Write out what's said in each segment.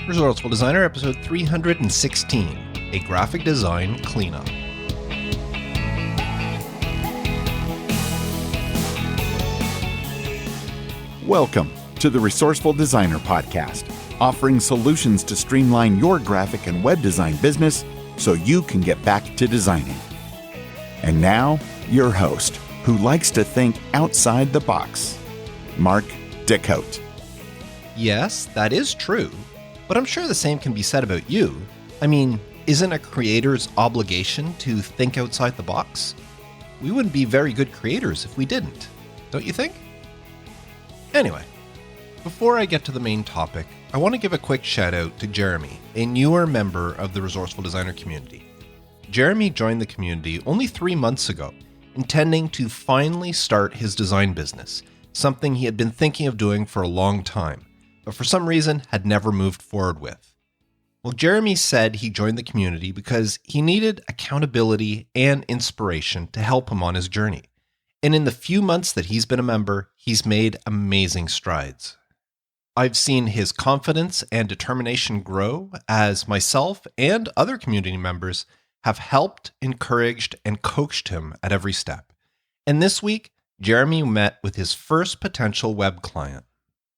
Resourceful Designer, episode 316, a graphic design cleanup. Welcome to the Resourceful Designer podcast, offering solutions to streamline your graphic and web design business so you can get back to designing. And now, your host, who likes to think outside the box, Mark Decote. Yes, that is true, but I'm sure the same can be said about you. I mean, isn't a creator's obligation to think outside the box? We wouldn't be very good creators if we didn't, don't you think? Anyway, before I get to the main topic, I want to give a quick shout out to Jeremy, a newer member of the Resourceful Designer community. Jeremy joined the community only 3 months ago, intending to finally start his design business, something he had been thinking of doing for a long time, but for some reason had never moved forward with. Well, Jeremy said he joined the community because he needed accountability and inspiration to help him on his journey. And in the few months that he's been a member, he's made amazing strides. I've seen his confidence and determination grow as myself and other community members have helped, encouraged, and coached him at every step. And this week, Jeremy met with his first potential web client,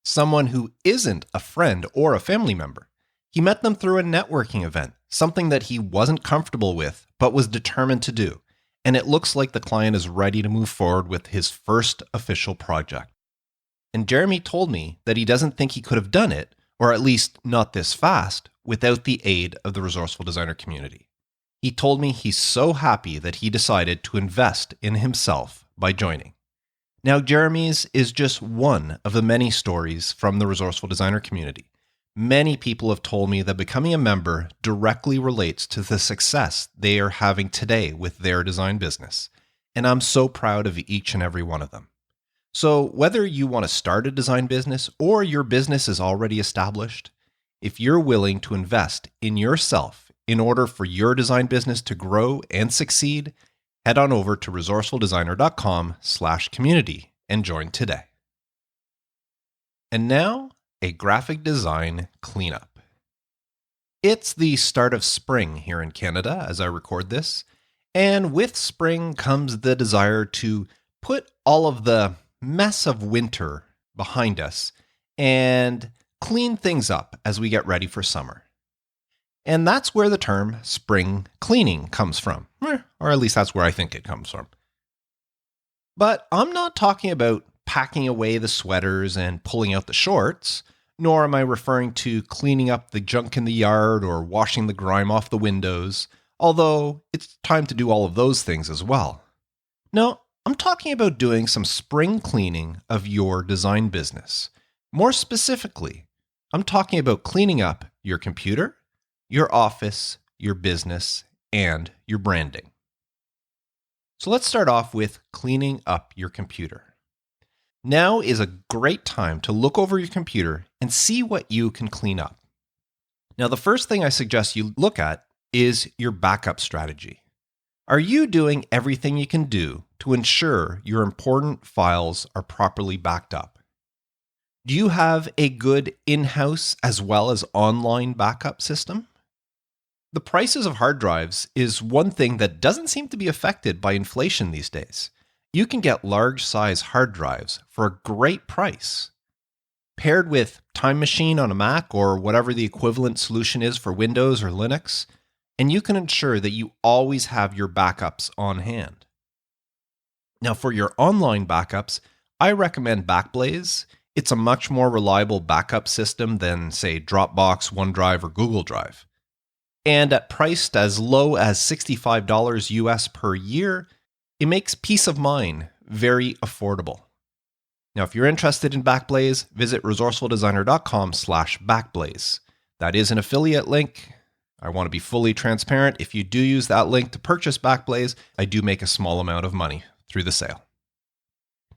someone who isn't a friend or a family member. He met them through a networking event, something that he wasn't comfortable with, but was determined to do. And it looks like the client is ready to move forward with his first official project. And Jeremy told me that he doesn't think he could have done it, or at least not this fast, without the aid of the Resourceful Designer community. He told me he's so happy that he decided to invest in himself by joining. Now, Jeremy's is just one of the many stories from the Resourceful Designer community. Many people have told me that becoming a member directly relates to the success they are having today with their design business, and I'm so proud of each and every one of them. So whether you want to start a design business or your business is already established, if you're willing to invest in yourself in order for your design business to grow and succeed, head on over to resourcefuldesigner.com/community and join today. And now, a graphic design cleanup. It's the start of spring here in Canada as I record this, and with spring comes the desire to put all of the mess of winter behind us and clean things up as we get ready for summer. And that's where the term spring cleaning comes from, or at least that's where I think it comes from. But I'm not talking about packing away the sweaters and pulling out the shorts, nor am I referring to cleaning up the junk in the yard or washing the grime off the windows, although it's time to do all of those things as well. No, I'm talking about doing some spring cleaning of your design business. More specifically, I'm talking about cleaning up your computer, your office, your business, and your branding. So let's start off with cleaning up your computer. Now is a great time to look over your computer and see what you can clean up. Now, the first thing I suggest you look at is your backup strategy. Are you doing everything you can do to ensure your important files are properly backed up? Do you have a good in-house as well as online backup system? The prices of hard drives is one thing that doesn't seem to be affected by inflation these days. You can get large size hard drives for a great price. Paired with Time Machine on a Mac or whatever the equivalent solution is for Windows or Linux, and you can ensure that you always have your backups on hand. Now, for your online backups, I recommend Backblaze. It's a much more reliable backup system than, say, Dropbox, OneDrive, or Google Drive. And at priced as low as $65 US per year, it makes peace of mind very affordable. Now, if you're interested in Backblaze, visit resourcefuldesigner.com/Backblaze. That is an affiliate link. I want to be fully transparent. If you do use that link to purchase Backblaze, I do make a small amount of money through the sale.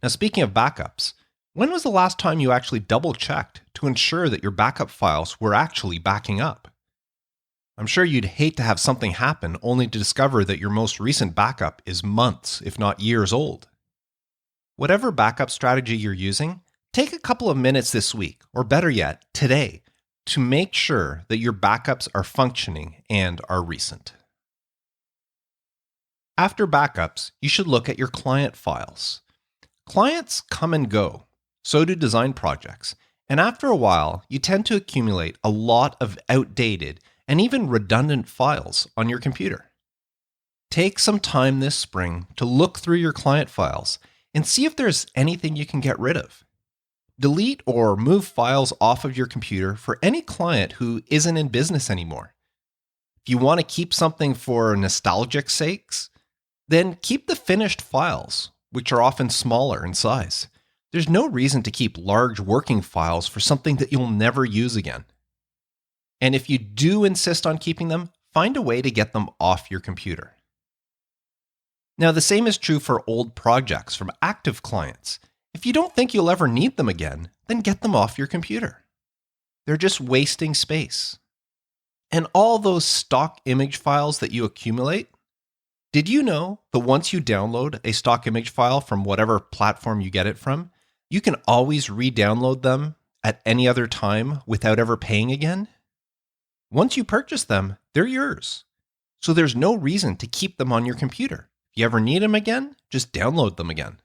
Now, speaking of backups, when was the last time you actually double-checked to ensure that your backup files were actually backing up? I'm sure you'd hate to have something happen only to discover that your most recent backup is months, if not years old. Whatever backup strategy you're using, take a couple of minutes this week, or better yet, today, to make sure that your backups are functioning and are recent. After backups, you should look at your client files. Clients come and go, so do design projects, and after a while, you tend to accumulate a lot of outdated and even redundant files on your computer. Take some time this spring to look through your client files and see if there's anything you can get rid of. Delete or move files off of your computer for any client who isn't in business anymore. If you want to keep something for nostalgic sakes, then keep the finished files, which are often smaller in size. There's no reason to keep large working files for something that you'll never use again. And if you do insist on keeping them, find a way to get them off your computer. Now, the same is true for old projects from active clients. If you don't think you'll ever need them again, then get them off your computer. They're just wasting space. And all those stock image files that you accumulate, did you know that once you download a stock image file from whatever platform you get it from, you can always re-download them at any other time without ever paying again? Once you purchase them, they're yours. So there's no reason to keep them on your computer. If you ever need them again, just download them again.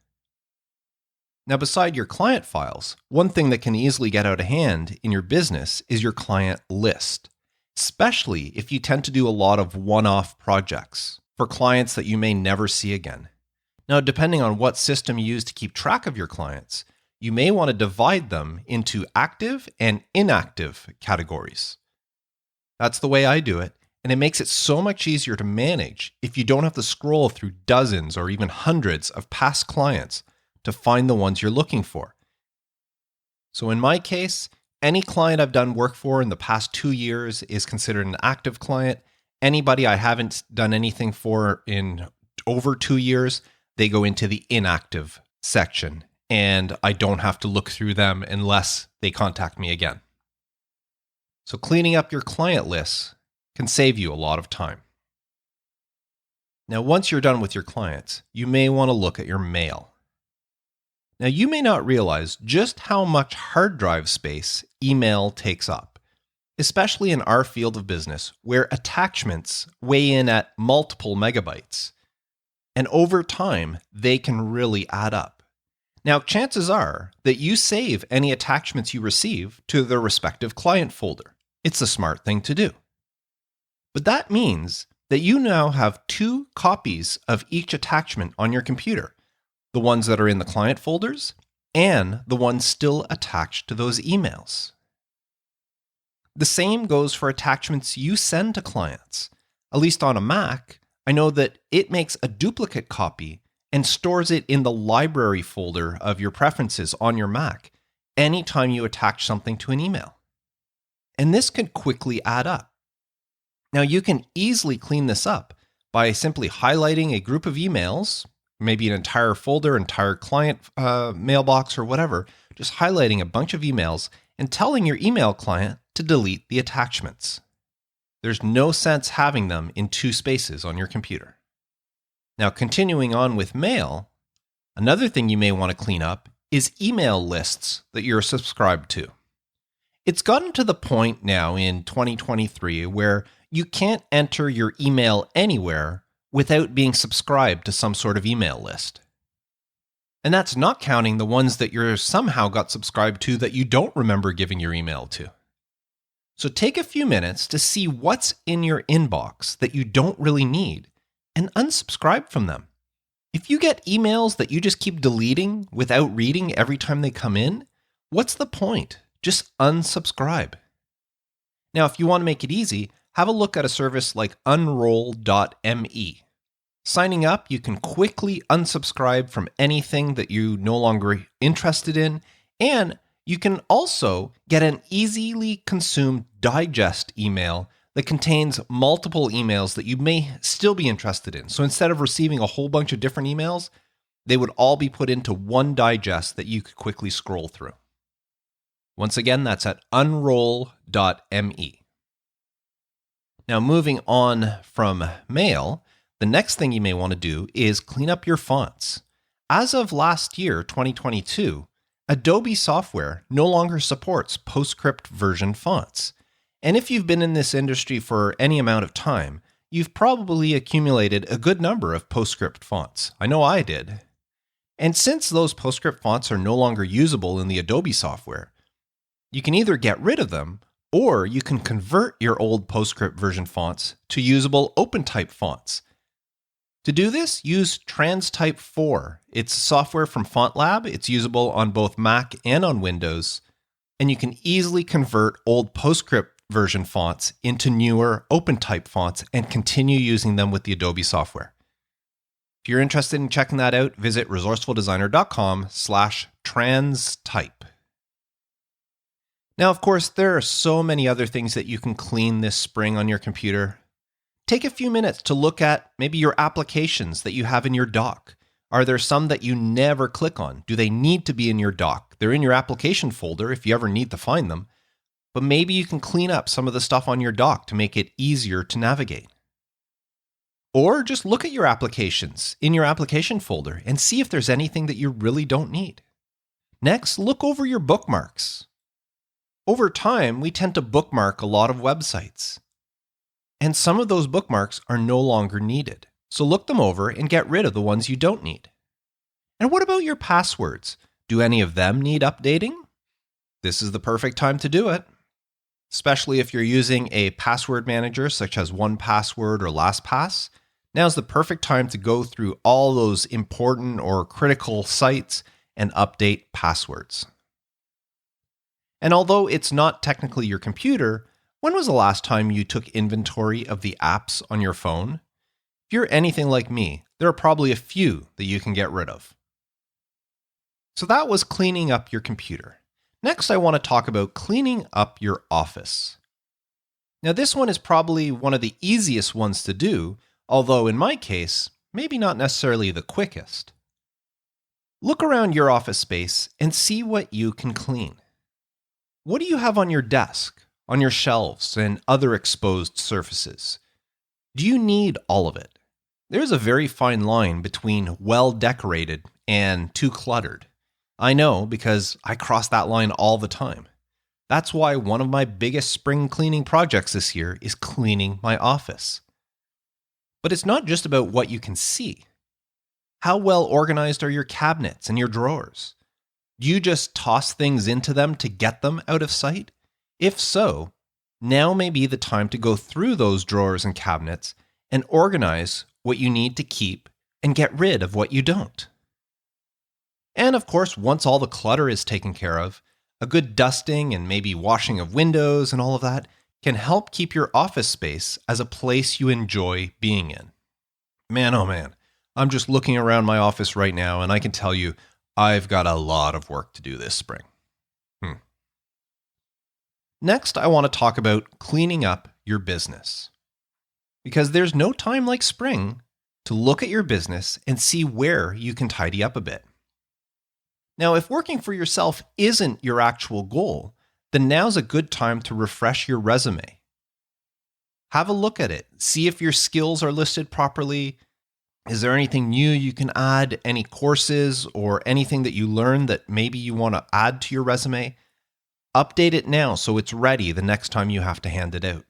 Now, beside your client files, one thing that can easily get out of hand in your business is your client list, especially if you tend to do a lot of one-off projects for clients that you may never see again. Now, depending on what system you use to keep track of your clients, you may want to divide them into active and inactive categories. That's the way I do it, and it makes it so much easier to manage if you don't have to scroll through dozens or even hundreds of past clients to find the ones you're looking for. So in my case, any client I've done work for in the past 2 years is considered an active client. Anybody I haven't done anything for in over 2 years, they go into the inactive section, and I don't have to look through them unless they contact me again. So cleaning up your client lists can save you a lot of time. Now, once you're done with your clients, you may want to look at your mail. Now, you may not realize just how much hard drive space email takes up, especially in our field of business where attachments weigh in at multiple megabytes. And over time, they can really add up. Now, chances are that you save any attachments you receive to their respective client folder. It's a smart thing to do. But that means that you now have 2 copies of each attachment on your computer, the ones that are in the client folders and the ones still attached to those emails. The same goes for attachments you send to clients. At least on a Mac, I know that it makes a duplicate copy and stores it in the library folder of your preferences on your Mac anytime you attach something to an email. And this can quickly add up. Now, you can easily clean this up by simply highlighting a group of emails, maybe an entire folder, entire client mailbox or whatever, just highlighting a bunch of emails and telling your email client to delete the attachments. There's no sense having them in 2 spaces on your computer. Now, continuing on with mail, another thing you may want to clean up is email lists that you're subscribed to. It's gotten to the point now in 2023 where you can't enter your email anywhere without being subscribed to some sort of email list. And that's not counting the ones that you're somehow got subscribed to that you don't remember giving your email to. So take a few minutes to see what's in your inbox that you don't really need and unsubscribe from them. If you get emails that you just keep deleting without reading every time they come in, what's the point? Just unsubscribe. Now, if you want to make it easy, have a look at a service like unroll.me. Signing up, you can quickly unsubscribe from anything that you're no longer interested in, and you can also get an easily consumed digest email that contains multiple emails that you may still be interested in. So instead of receiving a whole bunch of different emails, they would all be put into one digest that you could quickly scroll through. Once again, that's at unroll.me. Now, moving on from mail, the next thing you may want to do is clean up your fonts. As of last year, 2022, Adobe software no longer supports PostScript version fonts. And if you've been in this industry for any amount of time, you've probably accumulated a good number of PostScript fonts. I know I did. And since those PostScript fonts are no longer usable in the Adobe software, you can either get rid of them or you can convert your old PostScript version fonts to usable OpenType fonts. To do this, use TransType 4. It's software from FontLab. It's usable on both Mac and on Windows, and you can easily convert old PostScript version fonts into newer OpenType fonts and continue using them with the Adobe software. If you're interested in checking that out, visit resourcefuldesigner.com/transtype. Now, of course, there are so many other things that you can clean this spring on your computer. Take a few minutes to look at maybe your applications that you have in your dock. Are there some that you never click on? Do they need to be in your dock? They're in your application folder if you ever need to find them, but maybe you can clean up some of the stuff on your dock to make it easier to navigate. Or just look at your applications in your application folder and see if there's anything that you really don't need. Next, look over your bookmarks. Over time, we tend to bookmark a lot of websites. And some of those bookmarks are no longer needed. So look them over and get rid of the ones you don't need. And what about your passwords? Do any of them need updating? This is the perfect time to do it. Especially if you're using a password manager such as 1Password or LastPass. Now's the perfect time to go through all those important or critical sites and update passwords. And although it's not technically your computer, when was the last time you took inventory of the apps on your phone? If you're anything like me, there are probably a few that you can get rid of. So that was cleaning up your computer. Next, I want to talk about cleaning up your office. Now, this one is probably one of the easiest ones to do, although in my case, maybe not necessarily the quickest. Look around your office space and see what you can clean. What do you have on your desk, on your shelves, and other exposed surfaces? Do you need all of it? There's a very fine line between well-decorated and too cluttered. I know because I cross that line all the time. That's why one of my biggest spring cleaning projects this year is cleaning my office. But it's not just about what you can see. How well organized are your cabinets and your drawers? Do you just toss things into them to get them out of sight? If so, now may be the time to go through those drawers and cabinets and organize what you need to keep and get rid of what you don't. And of course, once all the clutter is taken care of, a good dusting and maybe washing of windows and all of that can help keep your office space as a place you enjoy being in. Man, oh man, I'm just looking around my office right now and I can tell you I've got a lot of work to do this spring. Next, I want to talk about cleaning up your business. Because there's no time like spring to look at your business and see where you can tidy up a bit. Now, if working for yourself isn't your actual goal, then now's a good time to refresh your resume. Have a look at it. See if your skills are listed properly. Is there anything new you can add? Any courses or anything that you learned that maybe you want to add to your resume? Update it now so it's ready the next time you have to hand it out.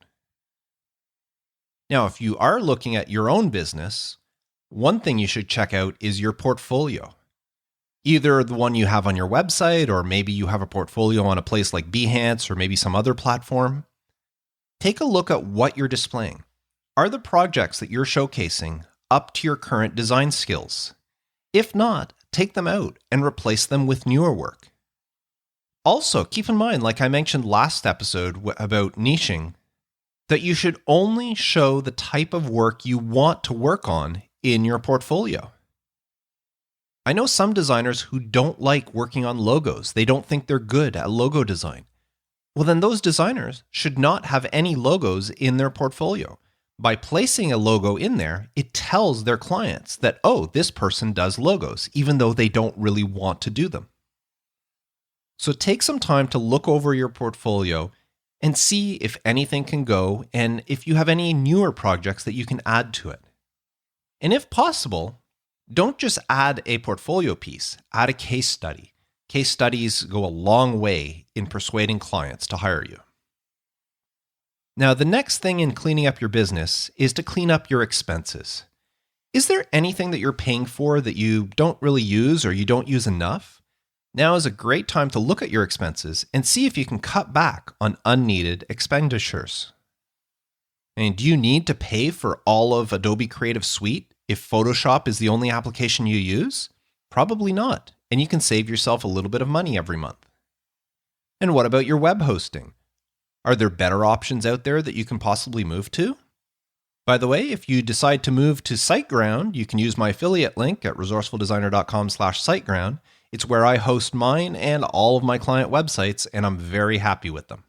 Now, if you are looking at your own business, one thing you should check out is your portfolio. Either the one you have on your website, or maybe you have a portfolio on a place like Behance or maybe some other platform. Take a look at what you're displaying. Are the projects that you're showcasing up to your current design skills? If not, take them out and replace them with newer work. Also, keep in mind, like I mentioned last episode about niching, that you should only show the type of work you want to work on in your portfolio. I know some designers who don't like working on logos. They don't think they're good at logo design. Well, then those designers should not have any logos in their portfolio. By placing a logo in there, it tells their clients that, oh, this person does logos, even though they don't really want to do them. So take some time to look over your portfolio and see if anything can go and if you have any newer projects that you can add to it. And if possible, don't just add a portfolio piece, add a case study. Case studies go a long way in persuading clients to hire you. Now, the next thing in cleaning up your business is to clean up your expenses. Is there anything that you're paying for that you don't really use or you don't use enough? Now is a great time to look at your expenses and see if you can cut back on unneeded expenditures. And do you need to pay for all of Adobe Creative Suite if Photoshop is the only application you use? Probably not, and you can save yourself a little bit of money every month. And what about your web hosting? Are there better options out there that you can possibly move to? By the way, if you decide to move to SiteGround, you can use my affiliate link at resourcefuldesigner.com/SiteGround. It's where I host mine and all of my client websites, and I'm very happy with them.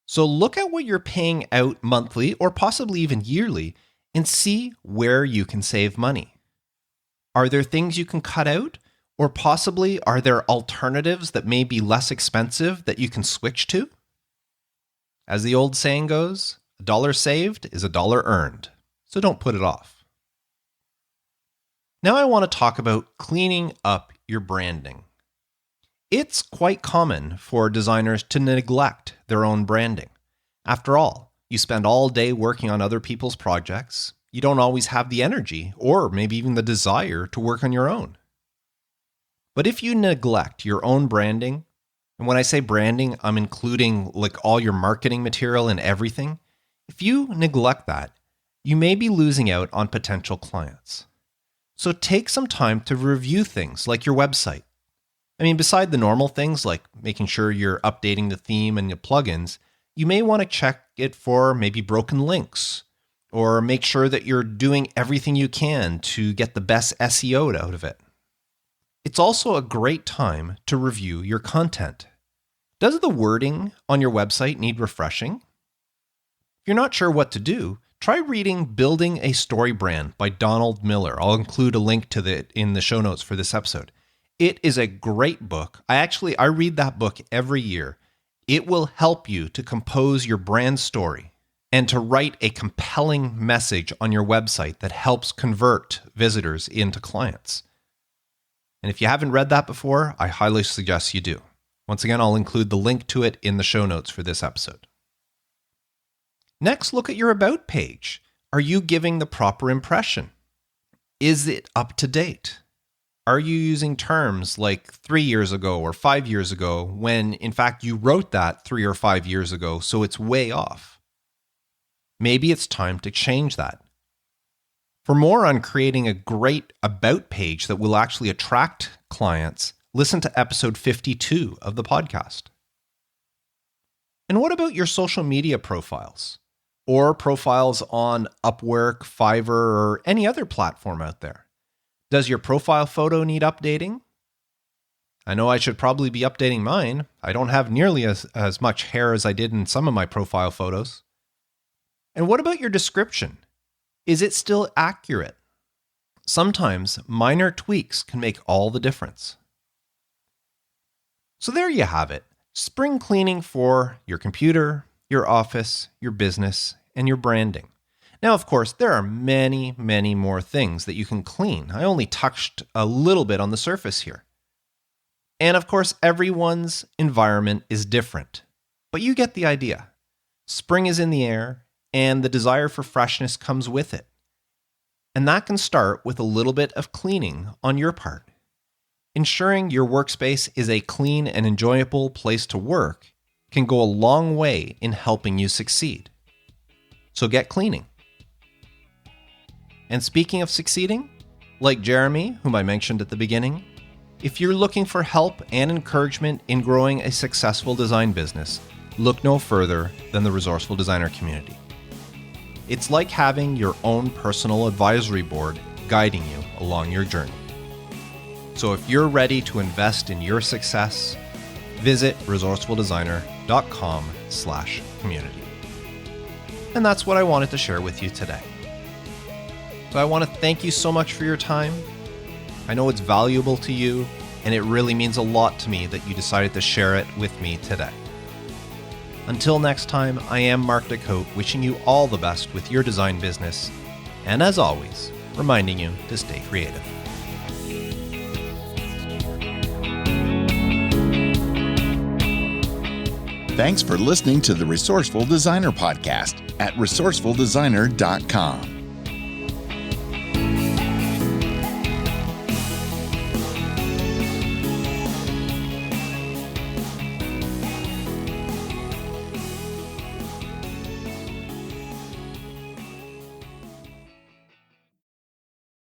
So look at what you're paying out monthly or possibly even yearly and see where you can save money. Are there things you can cut out? Or possibly are there alternatives that may be less expensive that you can switch to? As the old saying goes, a dollar saved is a dollar earned, so don't put it off. Now I want to talk about cleaning up your branding. It's quite common for designers to neglect their own branding. After all, you spend all day working on other people's projects. You don't always have the energy or maybe even the desire to work on your own. But if you neglect your own branding, and when I say branding, I'm including like all your marketing material and everything. If you neglect that, you may be losing out on potential clients. So take some time to review things like your website. I mean, beside the normal things like making sure you're updating the theme and your plugins, you may want to check it for maybe broken links, or make sure that you're doing everything you can to get the best SEO out of it. It's also a great time to review your content. Does the wording on your website need refreshing? If you're not sure what to do, try reading Building a Story Brand by Donald Miller. I'll include a link to it in the show notes for this episode. It is a great book. I read that book every year. It will help you to compose your brand story and to write a compelling message on your website that helps convert visitors into clients. And if you haven't read that before, I highly suggest you do. Once again, I'll include the link to it in the show notes for this episode. Next, look at your About page. Are you giving the proper impression? Is it up to date? Are you using terms like 3 years ago or 5 years ago when, in fact, you wrote that 3 or 5 years ago, so it's way off? Maybe it's time to change that. For more on creating a great About page that will actually attract clients, listen to episode 52 of the podcast. And what about your social media profiles? Or profiles on Upwork, Fiverr, or any other platform out there? Does your profile photo need updating? I know I should probably be updating mine. I don't have nearly as much hair as I did in some of my profile photos. And what about your description? Is it still accurate? Sometimes minor tweaks can make all the difference. So there you have it. Spring cleaning for your computer, your office, your business, and your branding. Now, of course, there are many, many more things that you can clean. I only touched a little bit on the surface here. And of course, everyone's environment is different. But you get the idea. Spring is in the air, and the desire for freshness comes with it. And that can start with a little bit of cleaning on your part. Ensuring your workspace is a clean and enjoyable place to work can go a long way in helping you succeed. So get cleaning. And speaking of succeeding, like Jeremy, whom I mentioned at the beginning, if you're looking for help and encouragement in growing a successful design business, look no further than the Resourceful Designer community. It's like having your own personal advisory board guiding you along your journey. So if you're ready to invest in your success, visit resourcefuldesigner.com/community. And that's what I wanted to share with you today. So I want to thank you so much for your time. I know it's valuable to you, and it really means a lot to me that you decided to share it with me today. Until next time, I am Mark Decote, wishing you all the best with your design business, and as always, reminding you to stay creative. Thanks for listening to the Resourceful Designer Podcast at resourcefuldesigner.com.